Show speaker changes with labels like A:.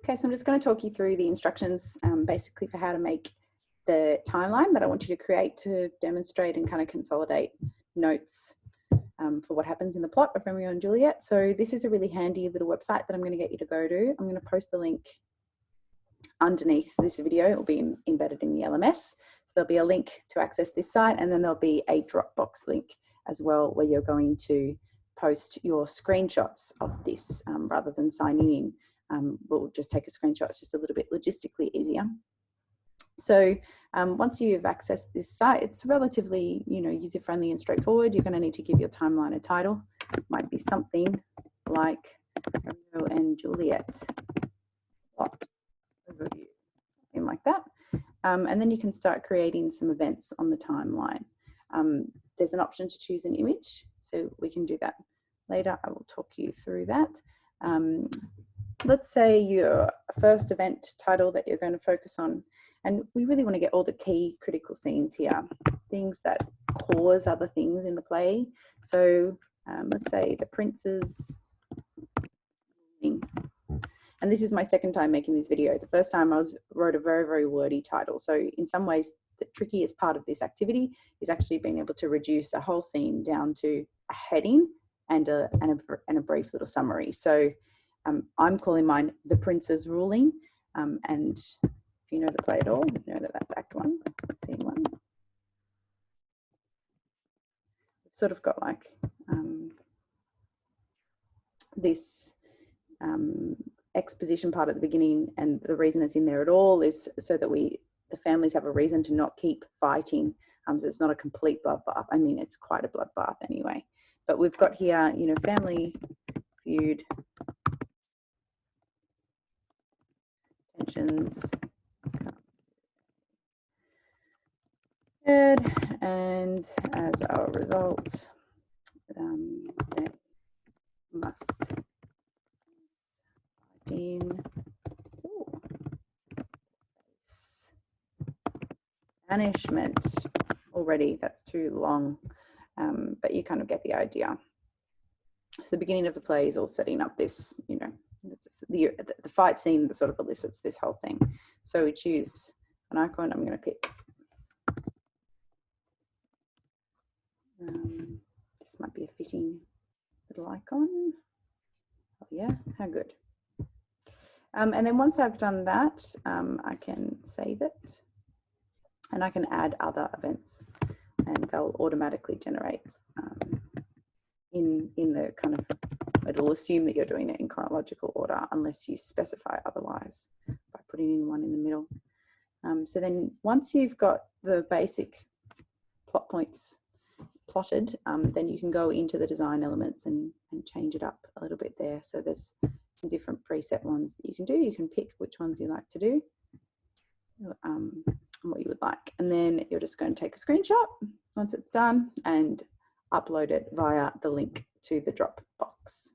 A: Okay, so I'm just going to talk you through the instructions basically for how to make the timeline that I want you to create to demonstrate and kind of consolidate notes for what happens in the plot of Romeo and Juliet. So this is a really handy little website that I'm going to get you to go to. I'm going to post the link underneath this video. It will be embedded in the LMS. So there'll be a link to access this site, and then there'll be a Dropbox link as well where you're going to post your screenshots of this rather than signing in. We'll just take a screenshot. It's just a little bit logistically easier. So once you've accessed this site, it's relatively, user-friendly and straightforward. You're going to need to give your timeline a title. It might be something like Romeo and Juliet plot overview, something like that. And then you can start creating some events on the timeline. There's an option to choose an image, so we can do that later. I will talk you through that. Let's say your first event title that you're going to focus on, and we really want to get all the key critical scenes here, things that cause other things in the play. So let's say the prince's ruling. And this is my second time making this video. The first time I wrote a very, very wordy title. So in some ways, the trickiest part of this activity is actually being able to reduce a whole scene down to a heading and a brief little summary. So I'm calling mine The Prince's Ruling. And if you know the play at all, you know that that's Act 1, Scene 1. We've sort of got like this exposition part at the beginning, and the reason it's in there at all is so that the families have a reason to not keep fighting. So it's not a complete bloodbath. I mean, it's quite a bloodbath anyway. But we've got here, family feud, tensions, and as a result, they must banishment. Already that's too long, but you kind of get the idea. So the beginning of the play is all setting up this, the fight scene that sort of elicits this whole thing. So we choose an icon. I'm going to pick this might be a fitting little icon. Oh yeah, how good. And then once I've done that, I can save it and I can add other events, and they'll automatically generate in the kind of, it'll assume that you're doing it in chronological order unless you specify otherwise by putting in one in the middle. So then once you've got the basic plot points plotted, then you can go into the design elements and change it up a little bit there. So there's some different preset ones that you can do. You can pick which ones you like to do, and what you would like. And then you're just going to take a screenshot once it's done and upload it via the link to the Dropbox.